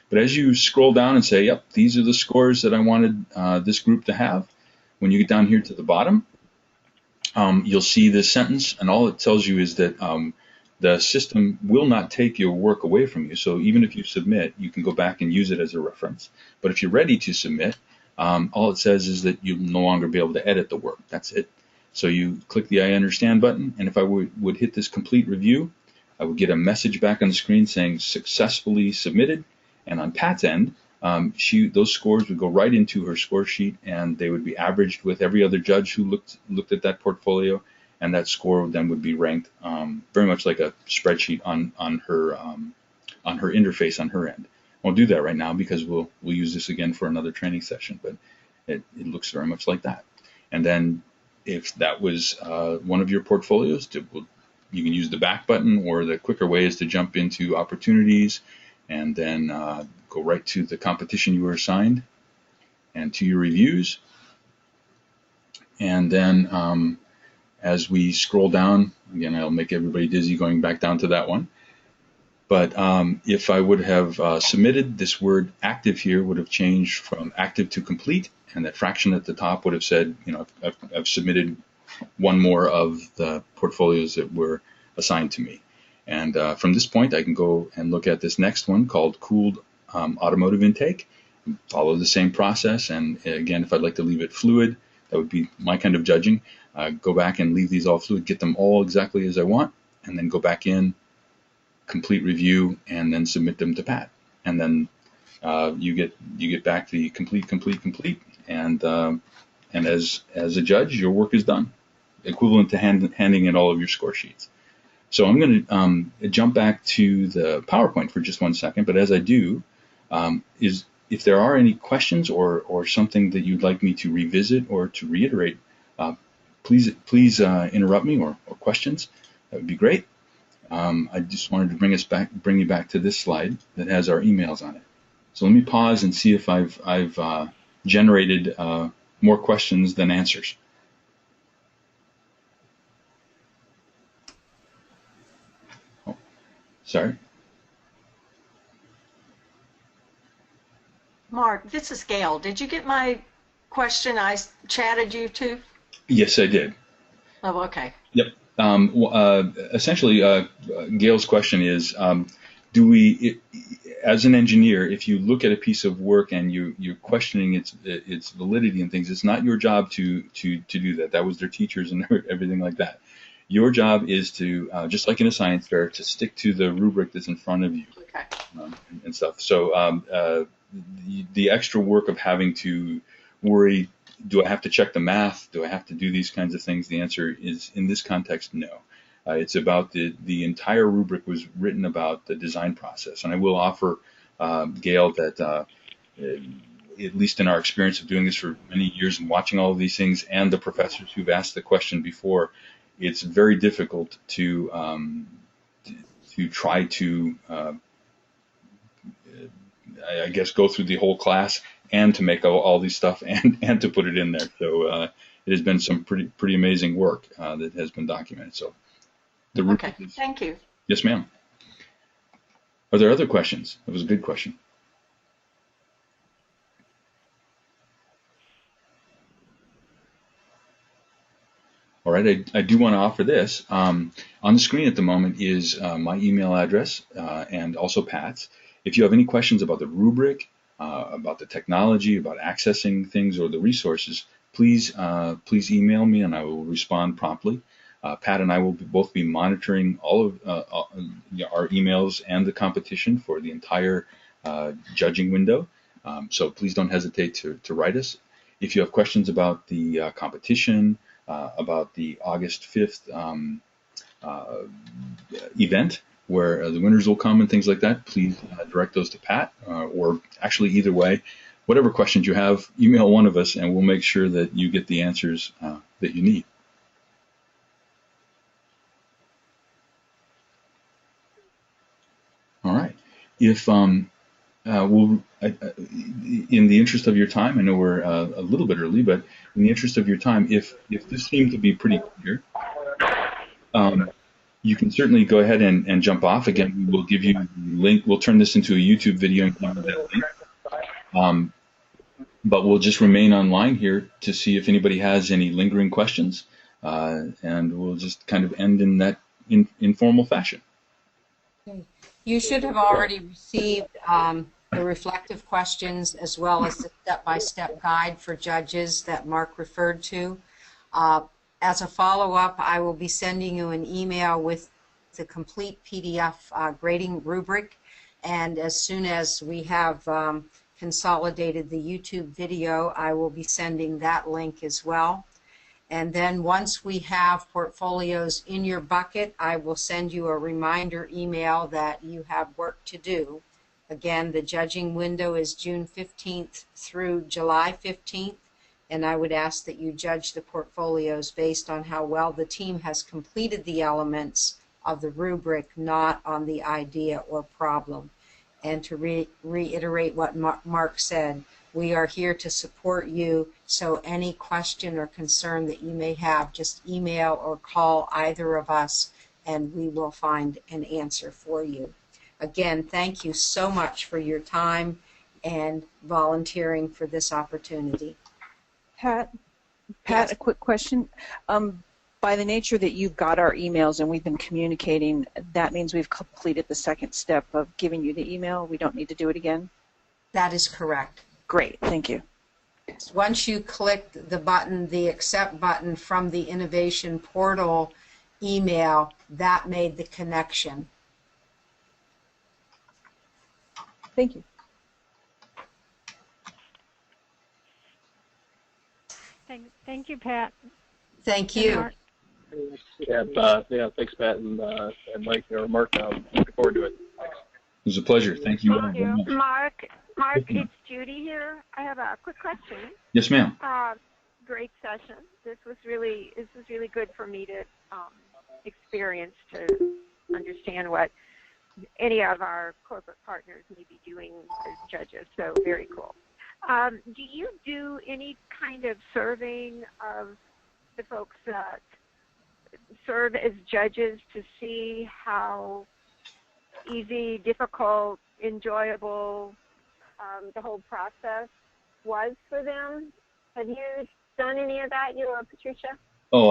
But as you scroll down and say, yep, these are the scores that I wanted this group to have, when you get down here to the bottom, you'll see this sentence, and all it tells you is that the system will not take your work away from you. So even if you submit, you can go back and use it as a reference. But if you're ready to submit, all it says is that you'll no longer be able to edit the work. That's it. So you click the I understand button, and if I would hit this complete review, I would get a message back on the screen saying successfully submitted. And on Pat's end, those scores would go right into her score sheet, and they would be averaged with every other judge who looked at that portfolio, and that score then would be ranked very much like a spreadsheet on her interface on her end. I won't do that right now because we'll use this again for another training session, but it looks very much like that. And then if that was one of your portfolios, you can use the back button, or the quicker way is to jump into opportunities and then go right to the competition you were assigned and to your reviews. And then as we scroll down, again, I'll make everybody dizzy going back down to that one. But if I would have submitted, this word active here would have changed from active to complete, and that fraction at the top would have said, I've submitted one more of the portfolios that were assigned to me. And from this point, I can go and look at this next one called cooled automotive intake, follow the same process. And again, if I'd like to leave it fluid, that would be my kind of judging. Go back and leave these all fluid, get them all exactly as I want, and then go back in, complete review, and then submit them to Pat. And then you get back the complete, and as a judge, your work is done, equivalent to handing in all of your score sheets. So I'm going to jump back to the PowerPoint for just one second, but as I do, if there are any questions or something that you'd like me to revisit or to reiterate, please interrupt me or questions. That would be great. I just wanted to bring you back to this slide that has our emails on it. So let me pause and see if I've generated more questions than answers. Oh, sorry. Mark, this is Gail. Did you get my question I chatted you to? Yes, I did. Oh, okay. Yep. Essentially, Gail's question is, as an engineer, if you look at a piece of work and you're questioning its validity and things, it's not your job to do that. That was their teachers and everything like that. Your job is to, just like in a science fair, to stick to the rubric that's in front of you. Okay. And stuff. So the extra work of having to worry, do I have to check the math? Do I have to do these kinds of things? The answer is, in this context, no. It's about the entire rubric was written about the design process. And I will offer, Gail, that at least in our experience of doing this for many years and watching all of these things and the professors who've asked the question before, it's very difficult to try to, I guess, go through the whole class and to make all these stuff and to put it in there. So it has been some pretty amazing work that has been documented. So Okay, thank you. Yes, ma'am. Are there other questions? That was a good question. All right, I do want to offer this. On the screen at the moment is my email address and also Pat's. If you have any questions about the rubric, about the technology, about accessing things or the resources, please email me and I will respond promptly. Pat and I will both be monitoring all of our emails and the competition for the entire judging window. So please don't hesitate to write us. If you have questions about the competition, about the August 5th event, where the winners will come and things like that, please direct those to Pat, or actually either way, whatever questions you have, email one of us and we'll make sure that you get the answers that you need. All right. If in the interest of your time, I know we're a little bit early, but in the interest of your time, if this seemed to be pretty clear, you can certainly go ahead and jump off. Again, we will give you the link. We'll turn this into a YouTube video and give you that link. But we'll just remain online here to see if anybody has any lingering questions, and we'll just kind of end in that informal fashion. Okay. You should have already received the reflective questions as well as the step-by-step guide for judges that Mark referred to. As a follow-up, I will be sending you an email with the complete PDF grading rubric, and as soon as we have consolidated the YouTube video. I will be sending that link as well. And then once we have portfolios in your bucket, I will send you a reminder email that you have work to do. Again, the judging window is June 15th through July 15th, and I would ask that you judge the portfolios based on how well the team has completed the elements of the rubric, not on the idea or problem. And to reiterate what Mark said, we are here to support you, so any question or concern that you may have, just email or call either of us, and we will find an answer for you. Again, thank you so much for your time and volunteering for this opportunity. Pat, Yes. a quick question. By the nature that you've got our emails and we've been communicating, that means we've completed the second step of giving you the email. We don't need to do it again? That is correct. Great, thank you. Once you click the button, the accept button from the Innovation Portal email, that made the connection. Thank you. Thank you, Pat. Thank And you. Mark. Yeah, thanks, Pat and Mike or Mark. Looking forward to it. Thanks. It was a pleasure. Thank you all Thank very you. much. Mark, Yes, ma'am. it's Judy here. I have a quick question. Yes, ma'am. Great session. This was really good for me to experience, to understand what any of our corporate partners may be doing as judges. So very cool. Do you do any kind of surveying of the folks that serve as judges to see how easy, difficult, enjoyable the whole process was for them? Have you done any of that, you or Patricia? Oh,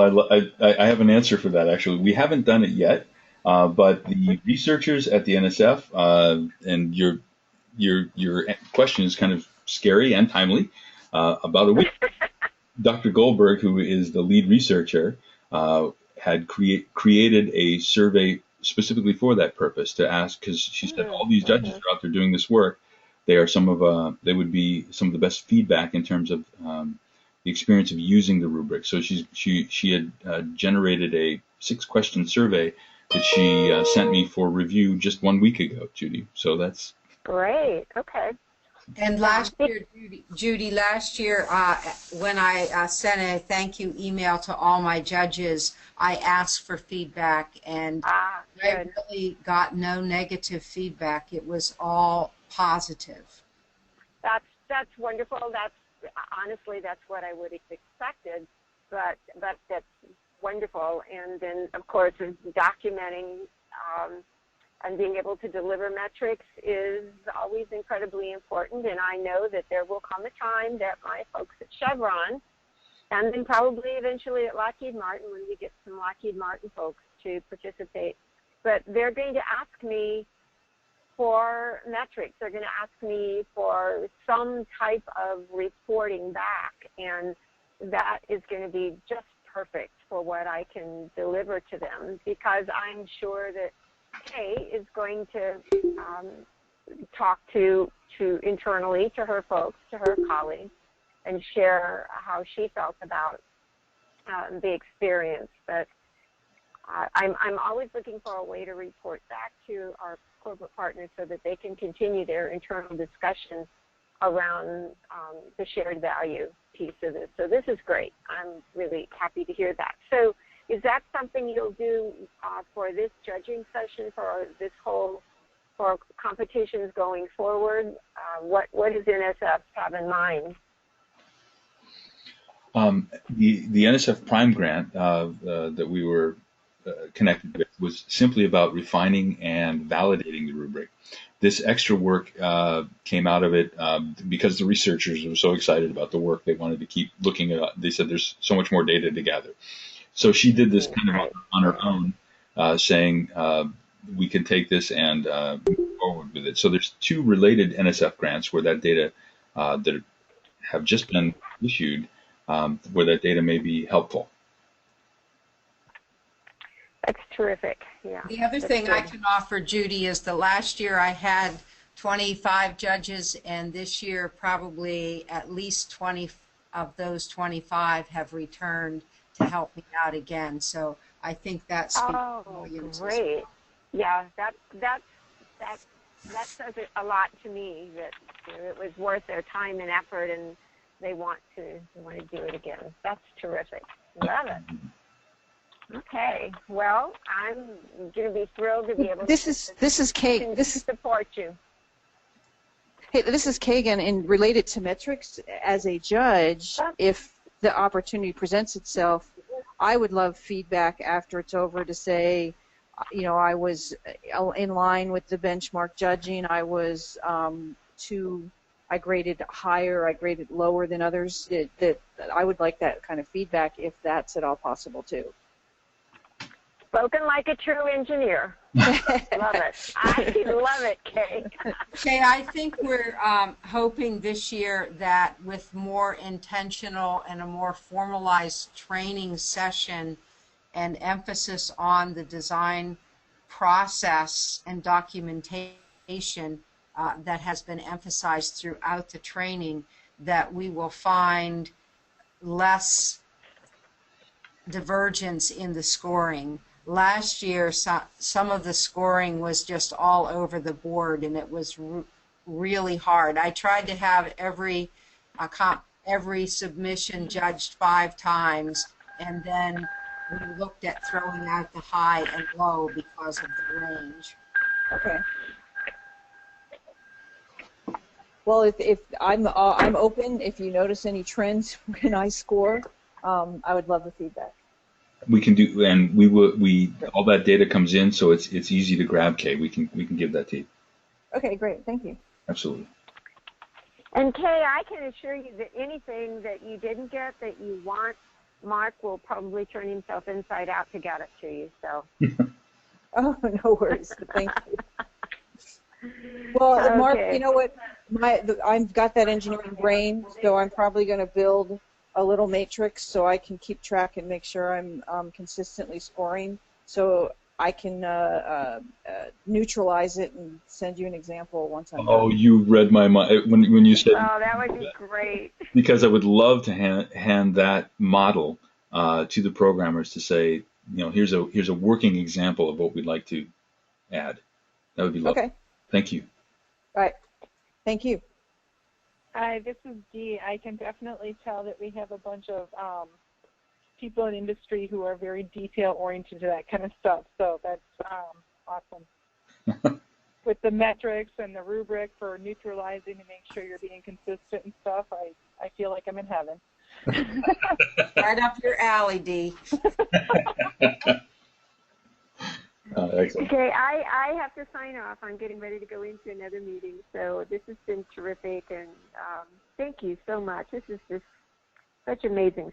I have an answer for that, actually. We haven't done it yet, but the researchers at the NSF, and your question is kind of scary and timely. About a week, Dr. Goldberg, who is the lead researcher, had created a survey specifically for that purpose, to ask, because she said all these judges are out there doing this work. They are they would be some of the best feedback in terms of the experience of using the rubric. So she had generated a 6-question survey that she sent me for review just 1 week ago, Judy. So that's Great. Okay. And last year, Judy, last year when I sent a thank you email to all my judges, I asked for feedback, and I Good. really got no negative feedback. It was all positive. That's wonderful. That's honestly that's what I would have expected, but that's wonderful. And then of course documenting and being able to deliver metrics is always incredibly important. And I know that there will come a time that my folks at Chevron, and then probably eventually at Lockheed Martin, when we get some Lockheed Martin folks to participate, but they're going to ask me for metrics. They're going to ask me for some type of reporting back, and that is going to be just perfect for what I can deliver to them, because I'm sure that Kay is going to talk to internally to her folks, to her colleagues, and share how she felt about the experience. But I'm always looking for a way to report back to our corporate partners so that they can continue their internal discussion around the shared value piece of this. So this is great. I'm really happy to hear that. So is that something you'll do for this judging session, for this whole, for competitions going forward? What does NSF have in mind? the NSF Prime grant that we were connected with was simply about refining and validating the rubric. This extra work came out of it because the researchers were so excited about the work. They wanted to keep looking at it. They said there's so much more data to gather. So she did this kind of on her own, saying we can take this and move forward with it. So there's 2 related NSF grants where that data that have just been issued, where that data may be helpful. That's terrific. Yeah. The other that's thing I good. can offer, Judy, is the last year I had 25 judges, and this year probably at least 20 of those 25 have returned to help me out again. So I think that speaks Oh, volumes. great. Yeah, that says a lot to me that it was worth their time and effort, and they want to do it again. That's terrific. Love it. Okay. Well, I'm going to be thrilled to be able This is Kay. to support you. Hey, this is Kagan, and related to metrics, as a judge, if the opportunity presents itself, I would love feedback after it's over to say, you know, I was in line with the benchmark judging, I was I graded higher, I graded lower than others. That I would like that kind of feedback if that's at all possible too. Spoken like a true engineer. Love it. I love it, Kay. Okay, I think we're hoping this year that with more intentional and a more formalized training session and emphasis on the design process and documentation that has been emphasized throughout the training, that we will find less divergence in the scoring. Last year, some of the scoring was just all over the board, and it was really hard. I tried to have every submission judged 5 times, and then we looked at throwing out the high and low because of the range. Okay. Well, if I'm open. If you notice any trends when I score, I would love the feedback. We can do, and we all that data comes in, so it's easy to grab, Kay. We can give that to you. Okay, great. Thank you. Absolutely. And Kay, I can assure you that anything that you didn't get that you want, Mark will probably turn himself inside out to get it to you. So. Oh, no worries. Thank you. Well, Okay. Mark, you know what? I've got that engineering brain, so I'm probably going to build a little matrix so I can keep track and make sure I'm consistently scoring, so I can neutralize it and send you an example once I'm Oh, done. you read my mind when you said. Oh, that would be great. Because I would love to hand that model to the programmers to say, you know, here's a working example of what we'd like to add. That would be lovely. Okay. Thank you. All right. Thank you. Hi, this is Dee. I can definitely tell that we have a bunch of people in industry who are very detail-oriented to that kind of stuff, so that's awesome. With the metrics and the rubric for neutralizing to make sure you're being consistent and stuff, I feel like I'm in heaven. Right up your alley, Dee. Excellent. Okay, I have to sign off. I'm getting ready to go into another meeting. So this has been terrific, and thank you so much. This is just such amazing